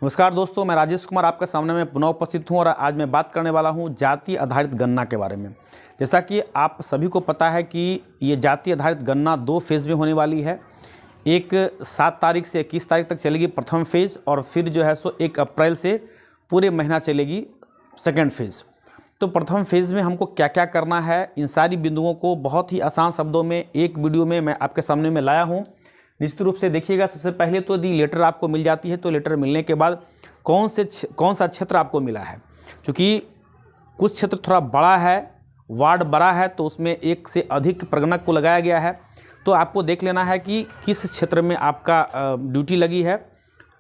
नमस्कार दोस्तों, मैं राजेश कुमार आपके सामने में पुनः उपस्थित हूं और आज मैं बात करने वाला हूं जाति आधारित गणना के बारे में। जैसा कि आप सभी को पता है कि ये जाति आधारित गणना 2 फेज़ में होने वाली है। एक 7 तारीख से 21 तारीख तक चलेगी प्रथम फेज़, और फिर जो है सो 1 अप्रैल से पूरे महीना चलेगी सेकेंड फेज़। तो प्रथम फेज़ में हमको क्या क्या करना है, इन सारी बिंदुओं को बहुत ही आसान शब्दों में एक वीडियो में मैं आपके सामने में लाया हूँ। निश्चित रूप से देखिएगा। सबसे पहले तो यदि लेटर आपको मिल जाती है तो लेटर मिलने के बाद कौन सा क्षेत्र आपको मिला है। क्योंकि कुछ क्षेत्र थोड़ा बड़ा है, वार्ड बड़ा है, तो उसमें एक से अधिक प्रगणक को लगाया गया है। तो आपको देख लेना है कि किस क्षेत्र में आपका ड्यूटी लगी है।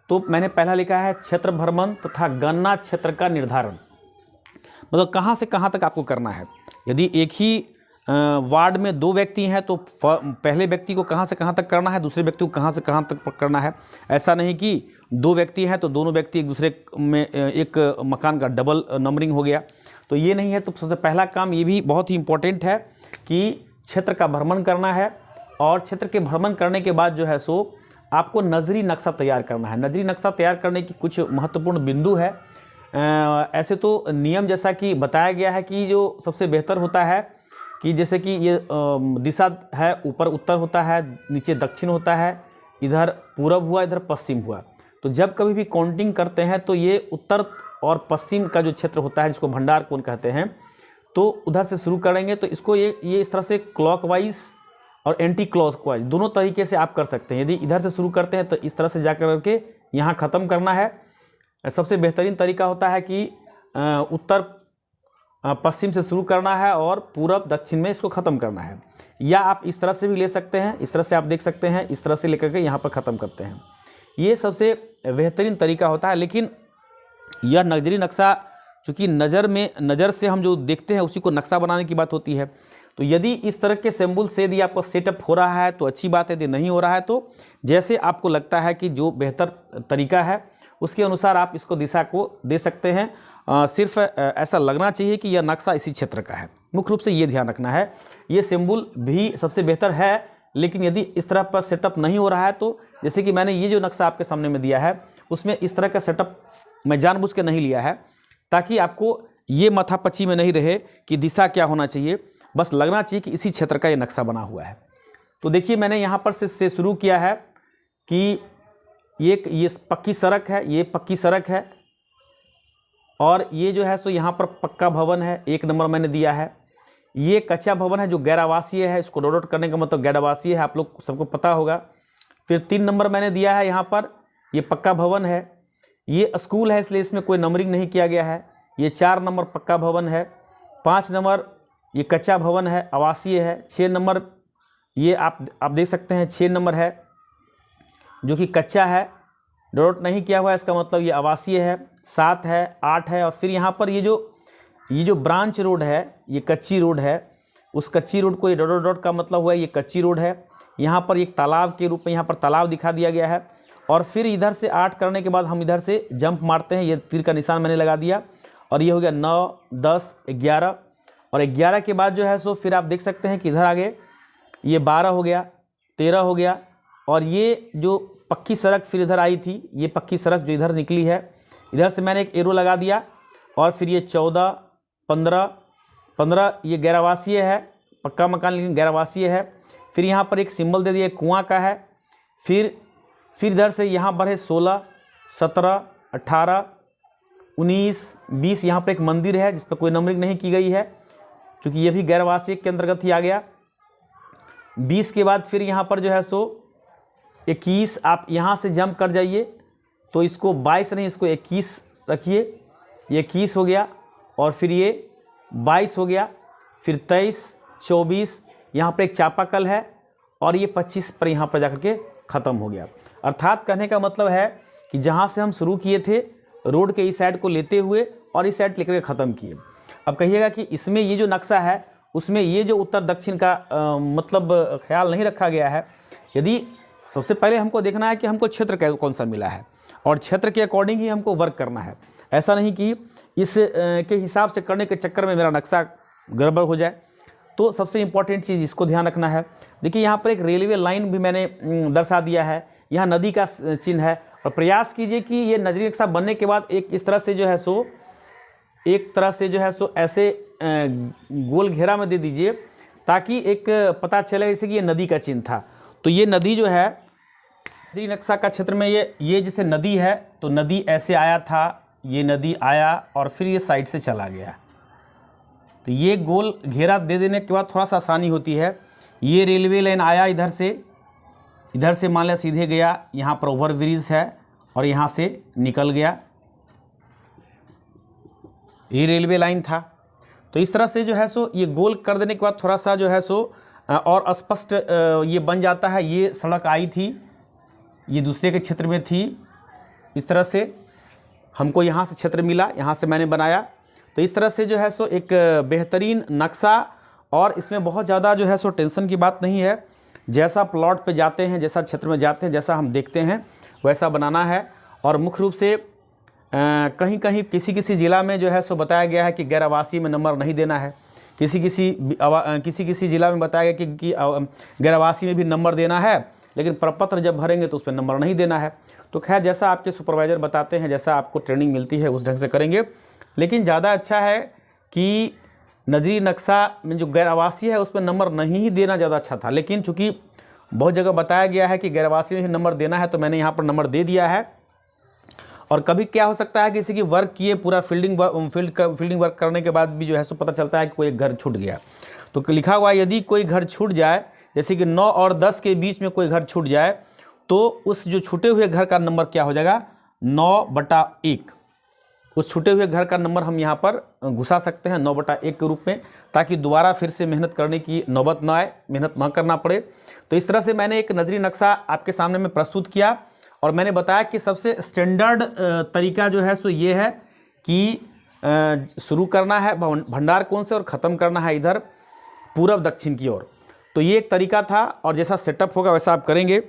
तो मैंने पहला लिखा है क्षेत्र भ्रमण तथा गणना क्षेत्र का निर्धारण, मतलब कहाँ से कहाँ तक आपको करना है। यदि एक ही वार्ड में 2 व्यक्ति हैं तो पहले व्यक्ति को कहाँ से कहाँ तक करना है, दूसरे व्यक्ति को कहाँ से कहाँ तक करना है। ऐसा नहीं कि 2 व्यक्ति हैं तो दोनों व्यक्ति एक दूसरे में एक मकान का डबल नंबरिंग हो गया, तो ये नहीं है। तो सबसे पहला काम ये भी बहुत ही इम्पोर्टेंट है कि क्षेत्र का भ्रमण करना है, और क्षेत्र के भ्रमण करने के बाद जो है सो आपको नजरी नक्शा तैयार करना है। नजरी नक्शा तैयार करने की कुछ महत्वपूर्ण बिंदु है। ऐसे तो नियम जैसा कि बताया गया है कि जो सबसे बेहतर होता है कि जैसे कि ये दिशा है, ऊपर उत्तर होता है, नीचे दक्षिण होता है, इधर पूरब हुआ, इधर पश्चिम हुआ। तो जब कभी भी काउंटिंग करते हैं तो ये उत्तर और पश्चिम का जो क्षेत्र होता है, जिसको भंडार कोण कहते हैं, तो उधर से शुरू करेंगे। तो इसको ये इस तरह से क्लॉकवाइज और एंटी क्लॉकवाइज दोनों तरीके से आप कर सकते हैं। यदि इधर से शुरू करते हैं तो इस तरह से जा करके यहाँ ख़त्म करना है। सबसे बेहतरीन तरीका होता है कि उत्तर पश्चिम से शुरू करना है और पूरब दक्षिण में इसको ख़त्म करना है। या आप इस तरह से भी ले सकते हैं, इस तरह से आप देख सकते हैं, इस तरह से लेकर के यहाँ पर ख़त्म करते हैं। ये सबसे बेहतरीन तरीका होता है। लेकिन यह नजरी नक्शा, चूँकि नज़र से हम जो देखते हैं उसी को नक्शा बनाने की बात होती है। तो यदि इस तरह के सिंबल से यदि आपका सेटअप हो रहा है तो अच्छी बात है, यदि नहीं हो रहा है तो जैसे आपको लगता है कि जो बेहतर तरीका है उसके अनुसार आप इसको दिशा को दे सकते हैं। सिर्फ ऐसा लगना चाहिए कि यह नक्शा इसी क्षेत्र का है। मुख्य रूप से ये ध्यान रखना है। ये सिंबल भी सबसे बेहतर है, लेकिन यदि इस तरह पर सेटअप नहीं हो रहा है तो जैसे कि मैंने ये जो नक्शा आपके सामने में दिया है उसमें इस तरह का सेटअप मैं जानबूझ के नहीं लिया है, ताकि आपको ये माथापच्ची में नहीं रहे कि दिशा क्या होना चाहिए। बस लगना चाहिए कि इसी क्षेत्र का ये नक्शा बना हुआ है। तो देखिए, मैंने यहाँ पर से शुरू किया है कि ये पक्की सड़क है, ये पक्की सड़क है, और ये जो है सो यहाँ पर पक्का भवन है, 1 नंबर मैंने दिया है। ये कच्चा भवन है जो गैर आवासीय है, इसको डॉट आउट करने का मतलब गैर आवासीय है, आप लोग सबको पता होगा। फिर 3 नंबर मैंने दिया है यहाँ पर, ये पक्का भवन है। ये स्कूल है, इसलिए इसमें कोई नंबरिंग नहीं किया गया है। ये 4 नंबर पक्का भवन है। 5 नंबर ये कच्चा भवन है, आवासीय है। 6 नंबर ये आप देख सकते हैं, 6 नंबर है जो कि कच्चा है, डॉट नहीं किया हुआ है, इसका मतलब ये आवासीय है। 7 है, 8 है, और फिर यहाँ पर ये जो ब्रांच रोड है, ये कच्ची रोड है। उस कच्ची रोड को ये डॉट डॉट का मतलब हुआ है ये कच्ची रोड है। यहाँ पर एक तालाब के रूप में यहाँ पर तालाब दिखा दिया गया है। और फिर इधर से 8 करने के बाद हम इधर से जंप मारते हैं, ये तीर का निशान मैंने लगा दिया, और ये हो गया 9, 10, 11, और 11 के बाद जो है सो फिर आप देख सकते हैं कि इधर आगे ये 12 हो गया, 13 हो गया, और ये जो पक्की सड़क फिर इधर आई थी, ये पक्की सड़क जो इधर निकली है, इधर से मैंने एक एरो लगा दिया, और फिर ये 14, 15 ये गैर आवासीय है, पक्का मकान लेकिन गैर आवासीय है। फिर यहाँ पर एक सिंबल दे दिया, कुआं का है। फिर इधर से यहाँ पर है 16, 17, 18, 19, 20, यहाँ पर एक मंदिर है जिस पर कोई नंबरिंग नहीं की गई है, क्योंकि ये भी गैर आवासीय के अंतर्गत ही आ गया। 20 के बाद फिर यहाँ पर जो है सो 21, आप यहाँ से जंप कर जाइए, तो इसको 22 नहीं, इसको 21 रखिए, ये 21 हो गया, और फिर ये 22 हो गया, फिर 23, 24, यहाँ पर एक चापाकल है, और ये 25 पर यहाँ पर जाकर के ख़त्म हो गया। अर्थात कहने का मतलब है कि जहाँ से हम शुरू किए थे रोड के इस साइड को लेते हुए और इस साइड लेकर के ख़त्म किए। अब कहिएगा कि इसमें ये जो नक्शा है उसमें ये जो उत्तर दक्षिण का मतलब ख्याल नहीं रखा गया है। यदि सबसे पहले हमको देखना है कि हमको क्षेत्र कौन सा मिला है, और क्षेत्र के अकॉर्डिंग ही हमको वर्क करना है। ऐसा नहीं कि इस के हिसाब से करने के चक्कर में मेरा नक्शा गड़बड़ हो जाए। तो सबसे इम्पॉर्टेंट चीज़ इसको ध्यान रखना है। देखिए यहाँ पर एक रेलवे लाइन भी मैंने दर्शा दिया है, यहाँ नदी का चिन्ह है और प्रयास कीजिए कि ये नजरी नक्शा बनने के बाद एक इस तरह से जो है सो एक तरह से जो है सो ऐसे गोल घेरा में दे दीजिए ताकि एक पता चले जैसे कि ये नदी का चिन्ह था। तो ये नदी जो है नजरी नक्शा का क्षेत्र में ये जैसे नदी है तो नदी ऐसे आया था, ये नदी आया और फिर ये साइड से चला गया। तो ये गोल घेरा दे देने के बाद थोड़ा सा आसानी होती है। ये रेलवे लाइन आया इधर से मान लिया सीधे गया, यहाँ पर ओवर ब्रिज है और यहाँ से निकल गया, ये रेलवे लाइन था। तो इस तरह से जो है सो ये गोल कर देने के बाद थोड़ा सा जो है सो और स्पष्ट ये बन जाता है। ये सड़क आई थी, ये दूसरे के क्षेत्र में थी, इस तरह से हमको यहाँ से क्षेत्र मिला, यहाँ से मैंने बनाया। तो इस तरह से जो है सो एक बेहतरीन नक्शा, और इसमें बहुत ज़्यादा जो है सो टेंशन की बात नहीं है। जैसा प्लॉट पे जाते हैं, जैसा क्षेत्र में जाते हैं, जैसा हम देखते हैं वैसा बनाना है। और मुख्य रूप से कहीं कहीं किसी ज़िला में जो है सो बताया गया है कि गैर आवासीय में नंबर नहीं देना है, किसी ज़िला में बताया गया कि गैर आवासीय में भी नंबर देना है, लेकिन प्रपत्र जब भरेंगे तो उस पर नंबर नहीं देना है। तो खैर जैसा आपके सुपरवाइज़र बताते हैं, जैसा आपको ट्रेनिंग मिलती है उस ढंग से करेंगे। लेकिन ज़्यादा अच्छा है कि नजरी नक्शा में जो गैर आवासीय है उस पर नंबर नहीं देना ज़्यादा अच्छा था। लेकिन चूँकि बहुत जगह बताया गया है कि गैर आवासीय में ही नंबर देना है, तो मैंने यहाँ पर नंबर दे दिया है। और कभी क्या हो सकता है, किसी की वर्क किए पूरा फील्डिंग वर्क करने के बाद भी जो है सो पता चलता है कि कोई घर छूट गया। तो लिखा हुआ है यदि कोई घर छूट जाए, जैसे कि 9 और 10 के बीच में कोई घर छूट जाए, तो उस जो छूटे हुए घर का नंबर क्या हो जाएगा, 9/1। उस छूटे हुए घर का नंबर हम यहाँ पर घुसा सकते हैं 9/1 के रूप में, ताकि दोबारा फिर से मेहनत करने की नौबत ना आए, मेहनत ना करना पड़े। तो इस तरह से मैंने एक नजरी नक्शा आपके सामने में प्रस्तुत किया, और मैंने बताया कि सबसे स्टैंडर्ड तरीका जो है सो ये है कि शुरू करना है भंडार कोण से और ख़त्म करना है इधर पूर्व दक्षिण की ओर। तो ये एक तरीका था, और जैसा सेटअप होगा वैसा आप करेंगे।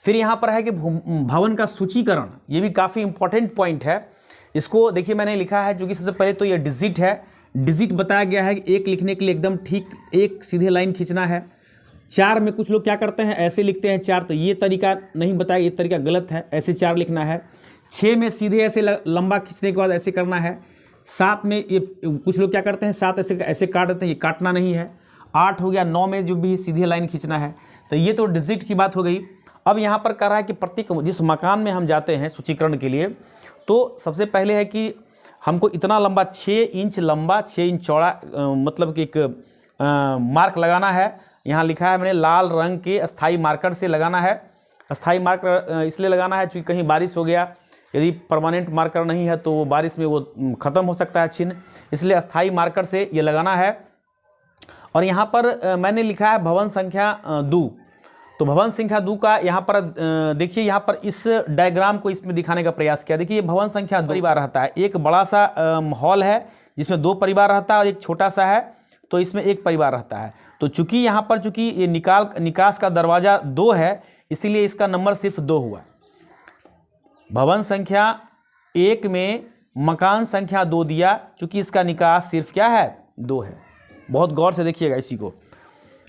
फिर यहाँ पर है कि भवन का सूचीकरण, ये भी काफ़ी इंपॉर्टेंट पॉइंट है। इसको देखिए मैंने लिखा है, जो कि सबसे पहले तो ये डिजिट है। डिजिट बताया गया है कि एक लिखने के लिए एकदम ठीक एक सीधे लाइन खींचना है। 4 में कुछ लोग क्या करते हैं, ऐसे लिखते हैं 4, तो ये तरीका नहीं बताया, ये तरीका गलत है, ऐसे 4 लिखना है। 6 में सीधे ऐसे लंबा खींचने के बाद ऐसे करना है। 7 में ये कुछ लोग क्या करते हैं, 7 ऐसे काट देते हैं, ये काटना नहीं है। 8 हो गया। 9 में जो भी सीधे लाइन खींचना है। तो ये तो डिजिट की बात हो गई। अब यहाँ पर कह रहा है कि प्रत्येक जिस मकान में हम जाते हैं सूचीकरण के लिए, तो सबसे पहले है कि हमको इतना लंबा 6 इंच लंबा 6 इंच चौड़ा मतलब कि एक मार्क लगाना है। यहाँ लिखा है मैंने लाल रंग के अस्थाई मार्कर से लगाना है। अस्थाई मार्कर इसलिए लगाना है क्योंकि कहीं बारिश हो गया, यदि परमानेंट मार्कर नहीं है तो वो बारिश में वो ख़त्म हो सकता है चिन्ह, इसलिए अस्थाई मार्कर से ये लगाना है। और यहाँ पर मैंने लिखा है भवन संख्या 2। तो भवन संख्या 2 का यहाँ पर देखिए, यहाँ पर इस डायग्राम को इसमें दिखाने का प्रयास किया। देखिए भवन संख्या 2 परिवार रहता है, एक बड़ा सा हॉल है जिसमें 2 परिवार रहता है और एक छोटा सा है तो इसमें 1 परिवार रहता है। तो चूंकि यहाँ पर चूंकि ये निकास का दरवाज़ा 2 है, इसीलिए इसका नंबर सिर्फ 2 हुआ। भवन संख्या 1 में मकान संख्या 2 दिया, चूंकि इसका निकास सिर्फ क्या है, 2 है। बहुत गौर से देखिएगा इसी को।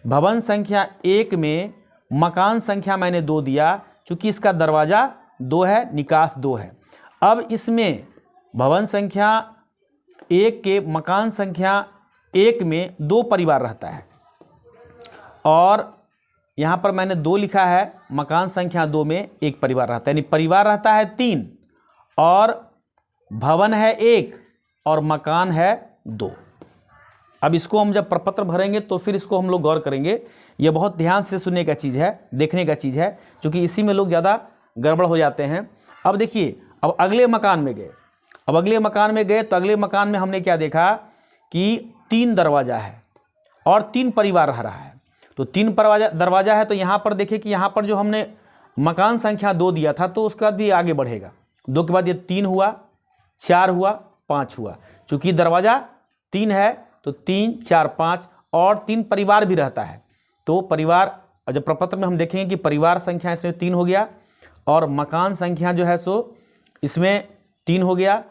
भवन संख्या 1 में मकान संख्या मैंने 2 दिया, चूंकि इसका दरवाज़ा 2 है, निकास 2 है। अब इसमें भवन संख्या 1 के मकान संख्या 1 में 2 परिवार रहता है, और यहाँ पर मैंने 2 लिखा है, मकान संख्या 2 में 1 परिवार रहता है, यानी परिवार रहता है 3 और भवन है 1 और मकान है 2। अब इसको हम जब प्रपत्र भरेंगे तो फिर इसको हम लोग गौर करेंगे। ये बहुत ध्यान से सुनने का चीज़ है, देखने का चीज़ है, क्योंकि इसी में लोग ज़्यादा गड़बड़ हो जाते हैं। अब देखिए, अब अगले मकान में गए। अब अगले मकान में गए तो अगले मकान में हमने क्या देखा कि 3 दरवाज़ा है और 3 परिवार रह रहा है। तो 3 दरवाज़ा है, तो यहाँ पर देखिए कि यहाँ पर जो हमने मकान संख्या 2 दिया था, तो उसके बाद भी आगे बढ़ेगा। 2 के बाद ये 3 हुआ, 4 हुआ, 5 हुआ। चूँकि दरवाज़ा 3 है तो 3, 4, 5 और 3 परिवार भी रहता है। तो परिवार जब प्रपत्र में हम देखेंगे कि परिवार संख्या इसमें 3 हो गया और मकान संख्या जो है सो इसमें 3 हो गया,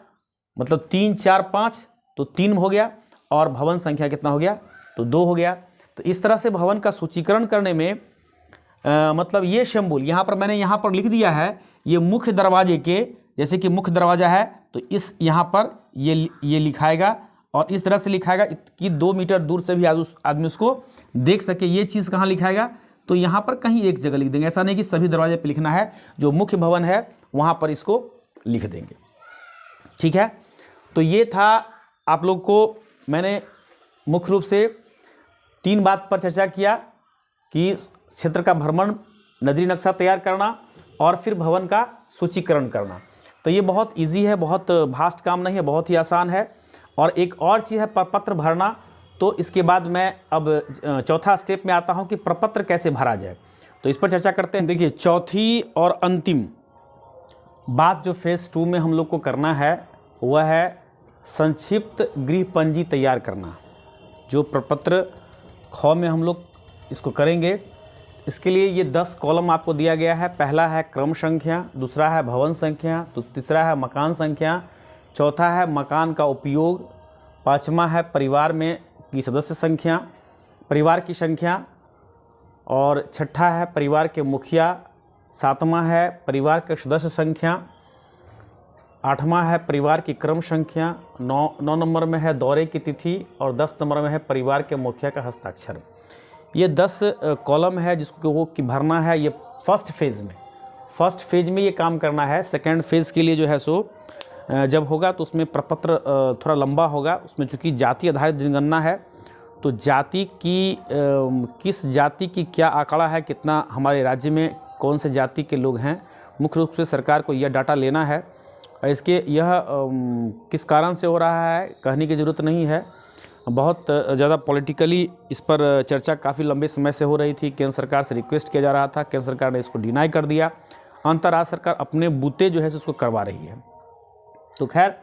मतलब 3, 4, 5 तो 3 हो गया, और भवन संख्या कितना हो गया, तो 2 हो गया। तो इस तरह से भवन का सूचीकरण करने में मतलब ये शंबुल यहाँ पर मैंने यहाँ पर लिख दिया है, ये मुख्य दरवाजे के, जैसे कि मुख्य दरवाजा है तो इस यहाँ पर ये लिखाएगा और इस तरह से लिखाएगा कि 2 मीटर दूर से भी आदमी उसको देख सके। ये चीज़ कहाँ लिखाएगा, तो यहाँ पर कहीं एक जगह लिख देंगे, ऐसा नहीं कि सभी दरवाजे पे लिखना है, जो मुख्य भवन है वहाँ पर इसको लिख देंगे। ठीक है, तो ये था आप लोग को मैंने मुख्य रूप से 3 बात पर चर्चा किया कि क्षेत्र का भ्रमण, नजरी नक्शा तैयार करना और फिर भवन का सूचीकरण करना। तो ये बहुत इजी है, बहुत भास्ट काम नहीं है, बहुत ही आसान है। और एक और चीज़ है प्रपत्र भरना। तो इसके बाद मैं अब चौथा स्टेप में आता हूँ कि प्रपत्र कैसे भरा जाए, तो इस पर चर्चा करते हैं। देखिए, चौथी और अंतिम बात जो फेज़ 2 में हम लोग को करना है वह है संक्षिप्त गृह पंजी तैयार करना, जो प्रपत्र ख में हम लोग इसको करेंगे। इसके लिए ये 10 कॉलम आपको दिया गया है। पहला है क्रम संख्या, दूसरा है भवन संख्या, तो तीसरा है मकान संख्या, चौथा है मकान का उपयोग, पाँचवा है परिवार में की सदस्य संख्या, परिवार की संख्या, और छठा है परिवार के मुखिया, सातवां है परिवार के सदस्य संख्या, आठवां है परिवार की क्रम संख्या, 9 नंबर में है दौरे की तिथि, और 10 नंबर में है परिवार के मुखिया का हस्ताक्षर। ये 10 कॉलम है जिसको कि भरना है। ये फर्स्ट फेज़ में ये काम करना है। सेकेंड फेज़ के लिए जो है सो जब होगा तो उसमें प्रपत्र थोड़ा लंबा होगा। उसमें चूँकि जाति आधारित जनगणना है तो जाति की किस जाति की क्या आंकड़ा है, कितना हमारे राज्य में कौन से जाति के लोग हैं, मुख्य रूप से सरकार को यह डाटा लेना है। इसके यह किस कारण से हो रहा है कहने की ज़रूरत नहीं है। बहुत ज़्यादा पॉलिटिकली इस पर चर्चा काफ़ी लंबे समय से हो रही थी। केंद्र सरकार से रिक्वेस्ट किया जा रहा था, केंद्र सरकार ने इसको डिनाई कर दिया। अंतर्राज्य सरकार अपने बूते जो है उसको करवा रही है। तो खैर,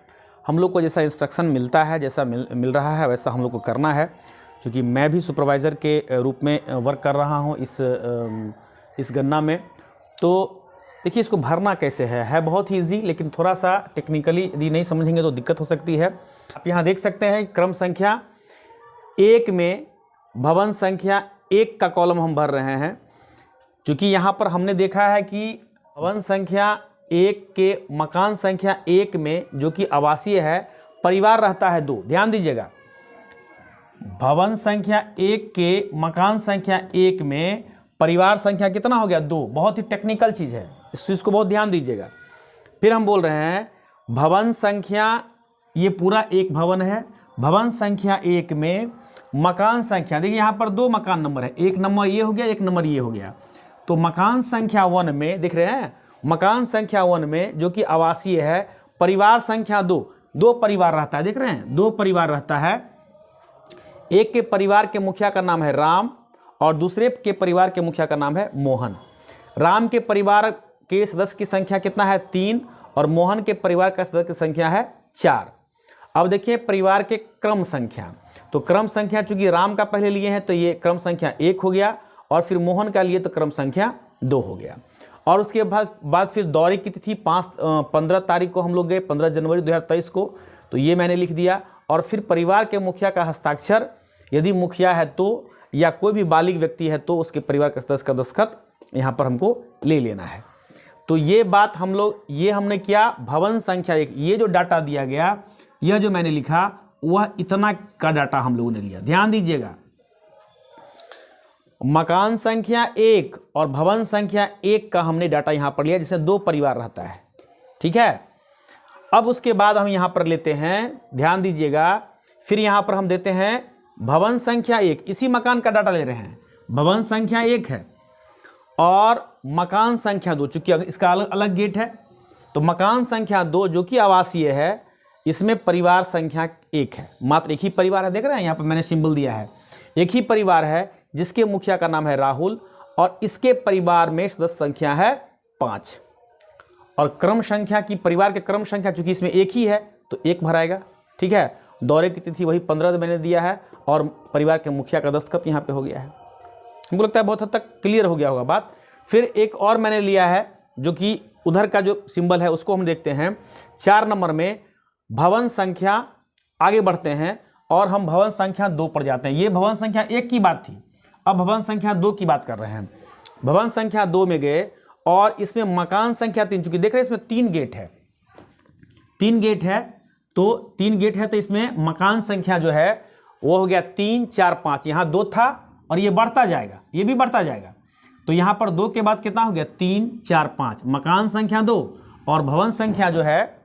हम लोग को जैसा इंस्ट्रक्शन मिलता है, जैसा मिल रहा है वैसा हम लोग को करना है। क्योंकि मैं भी सुपरवाइज़र के रूप में वर्क कर रहा हूँ इस गणना में। तो देखिए, इसको भरना कैसे है बहुत ही ईजी, लेकिन थोड़ा सा टेक्निकली यदि नहीं समझेंगे तो दिक्कत हो सकती है। आप यहाँ देख सकते हैं क्रम संख्या 1 में भवन संख्या 1 का कॉलम हम भर रहे हैं। क्योंकि यहाँ पर हमने देखा है कि भवन संख्या 1 के मकान संख्या 1 में जो कि आवासीय है, परिवार रहता है 2। ध्यान दीजिएगा, भवन संख्या 1 के मकान संख्या 1 में परिवार संख्या कितना हो गया, 2। बहुत ही टेक्निकल चीज़ है, इस चीज़ को बहुत ध्यान दीजिएगा। फिर हम बोल रहे हैं भवन संख्या, ये पूरा एक भवन है, भवन संख्या 1 में मकान संख्या, देखिए यहाँ पर 2 मकान नंबर है, 1 नंबर ये हो गया, 1 नंबर ये हो गया। तो मकान संख्या 1 में देख रहे हैं, मकान संख्या 1 में जो कि आवासीय है, परिवार संख्या 2 परिवार रहता है। देख रहे हैं 2 परिवार रहता है। एक के परिवार के मुखिया का नाम है राम और दूसरे के परिवार के मुखिया का नाम है मोहन। राम के परिवार के सदस्य की संख्या कितना है, 3, और मोहन के परिवार का सदस्य की संख्या है 4। अब देखिए परिवार के क्रम संख्या, तो क्रम संख्या चूंकि राम का पहले लिए हैं तो ये क्रम संख्या 1 हो गया, और फिर मोहन का लिए तो क्रम संख्या 2 हो गया। और उसके बाद फिर दौरे की तिथि 15 तारीख को हम लोग गए, 15 जनवरी 2023 को, तो ये मैंने लिख दिया। और फिर परिवार के मुखिया का हस्ताक्षर, यदि मुखिया है तो, या कोई भी बालिग व्यक्ति है तो उसके परिवार के सदस्य का दस्तखत यहाँ पर हमको ले लेना है। तो ये बात हम लोग, ये हमने किया भवन संख्या 1। ये जो डाटा दिया गया, यह जो मैंने लिखा, वह इतना का डाटा हम लोगों ने लिया। ध्यान दीजिएगा, मकान संख्या 1 और भवन संख्या 1 का हमने डाटा यहाँ पर लिया, जिसमें 2 परिवार रहता है। ठीक है, अब उसके बाद हम यहाँ पर लेते हैं, ध्यान दीजिएगा, फिर यहाँ पर हम देते हैं भवन संख्या 1, इसी मकान का डाटा ले रहे हैं। भवन संख्या 1 है और मकान संख्या 2, चूंकि इसका अलग गेट है, तो मकान संख्या 2 जो कि आवासीय है, इसमें परिवार संख्या 1 है। मात्र एक ही परिवार है, देख रहे हैं यहाँ पर मैंने सिंबल दिया है, एक ही परिवार है जिसके मुखिया का नाम है राहुल, और इसके परिवार में सदस्य संख्या है 5। और क्रम संख्या की, परिवार के क्रम संख्या चूंकि इसमें 1 ही है तो 1 भराएगा। ठीक है, दौरे की तिथि वही 15 मैंने दिया है, और परिवार के मुखिया का दस्तखत यहाँ पे हो गया है। हमको लगता है बहुत हद तक क्लियर हो गया होगा बात। फिर एक और मैंने लिया है, जो कि उधर का जो सिंबल है उसको हम देखते हैं। 4 नंबर में भवन संख्या, आगे बढ़ते हैं और हम भवन संख्या 2 पर जाते हैं। ये भवन संख्या 1 की बात थी, अब भवन संख्या 2 की बात कर रहे हैं। भवन संख्या 2 में गए और इसमें मकान संख्या 3, चूंकि देख रहे हैं इसमें 3 गेट है, 3 गेट है, तो 3 गेट है तो इसमें मकान संख्या जो है वो हो गया 3 4 5। यहाँ 2 था और ये बढ़ता जाएगा, ये भी बढ़ता जाएगा, तो यहाँ पर 2 के बाद कितना हो गया 3 4 5। मकान संख्या 2 और भवन संख्या जो है,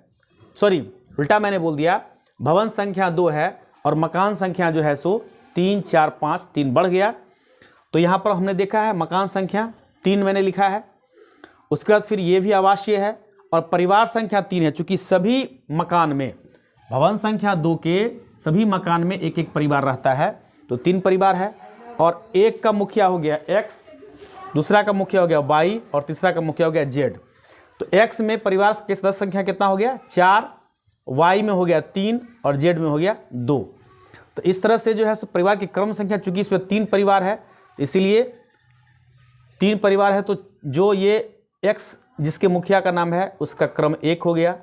सॉरी उल्टा मैंने बोल दिया, भवन संख्या 2 है और मकान संख्या जो है सो 3 4 5, 3 बढ़ गया। तो यहाँ पर हमने देखा है मकान संख्या 3 मैंने लिखा है, उसके बाद फिर ये भी आवासीय है और परिवार संख्या 3 है, चूंकि सभी मकान में भवन संख्या 2 के सभी मकान में एक एक परिवार रहता है, तो 3 परिवार है और एक का मुखिया हो गया X, दूसरा का मुखिया हो गया Y और तीसरा का मुखिया हो गया Z। तो X में परिवार के सदस्य संख्या कितना हो गया 4, Y में हो गया 3 और Z में हो गया 2। तो इस तरह से जो है सो परिवार की क्रम संख्या, चूंकि इसमें 3 परिवार है तो इसीलिए 3 परिवार है, तो जो ये X जिसके मुखिया का नाम है उसका क्रम 1 हो गया,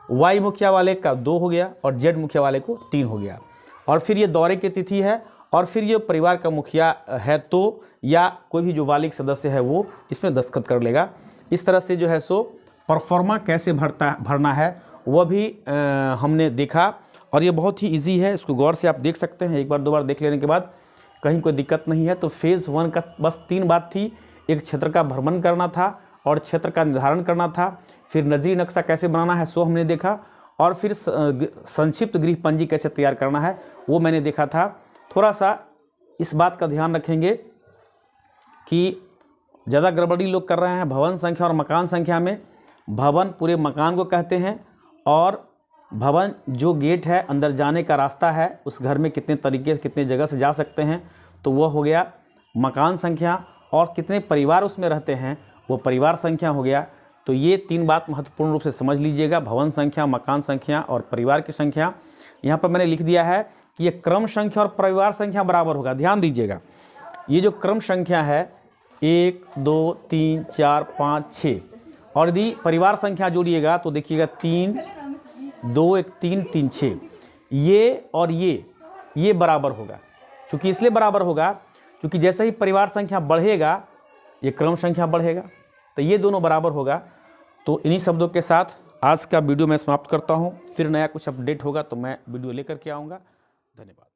Y मुखिया वाले का 2 हो गया और Z मुखिया वाले को 3 हो गया। और फिर ये दौरे की तिथि है और फिर ये परिवार का मुखिया है तो या कोई भी जो वालिक सदस्य है वो इसमें दस्तखत कर लेगा। इस तरह से जो है सो परफॉर्मा कैसे भरना है वह भी हमने देखा और ये बहुत ही इजी है, इसको गौर से आप देख सकते हैं। एक बार 2 बार देख लेने के बाद कहीं कोई दिक्कत नहीं है। तो फेज़ 1 का बस 3 बात थी, एक क्षेत्र का भ्रमण करना था और क्षेत्र का निर्धारण करना था, फिर नजरी नक्शा कैसे बनाना है सो हमने देखा, और फिर संक्षिप्त गृह पंजी कैसे तैयार करना है वो मैंने देखा था। थोड़ा सा इस बात का ध्यान रखेंगे कि ज़्यादा गड़बड़ी लोग कर रहे हैं भवन संख्या और मकान संख्या में। भवन पूरे मकान को कहते हैं और भवन जो गेट है, अंदर जाने का रास्ता है, उस घर में कितने तरीके कितने जगह से जा सकते हैं, तो वह हो गया मकान संख्या, और कितने परिवार उसमें रहते हैं वो परिवार संख्या हो गया। तो ये 3 बात महत्वपूर्ण रूप से समझ लीजिएगा, भवन संख्या, मकान संख्या और परिवार की संख्या। यहाँ पर मैंने लिख दिया है कि ये क्रम संख्या और परिवार संख्या बराबर होगा। ध्यान दीजिएगा, ये जो क्रम संख्या है 1 2 3 4 5 6, और यदि परिवार संख्या जोड़िएगा तो देखिएगा 3 2 1 3 3 6, ये और ये बराबर होगा। चूँकि इसलिए बराबर होगा क्योंकि जैसे ही परिवार संख्या बढ़ेगा ये क्रम संख्या बढ़ेगा, तो ये दोनों बराबर होगा। तो इन्हीं शब्दों के साथ आज का वीडियो मैं समाप्त करता हूँ। फिर नया कुछ अपडेट होगा तो मैं वीडियो लेकर के आऊँगा। धन्यवाद।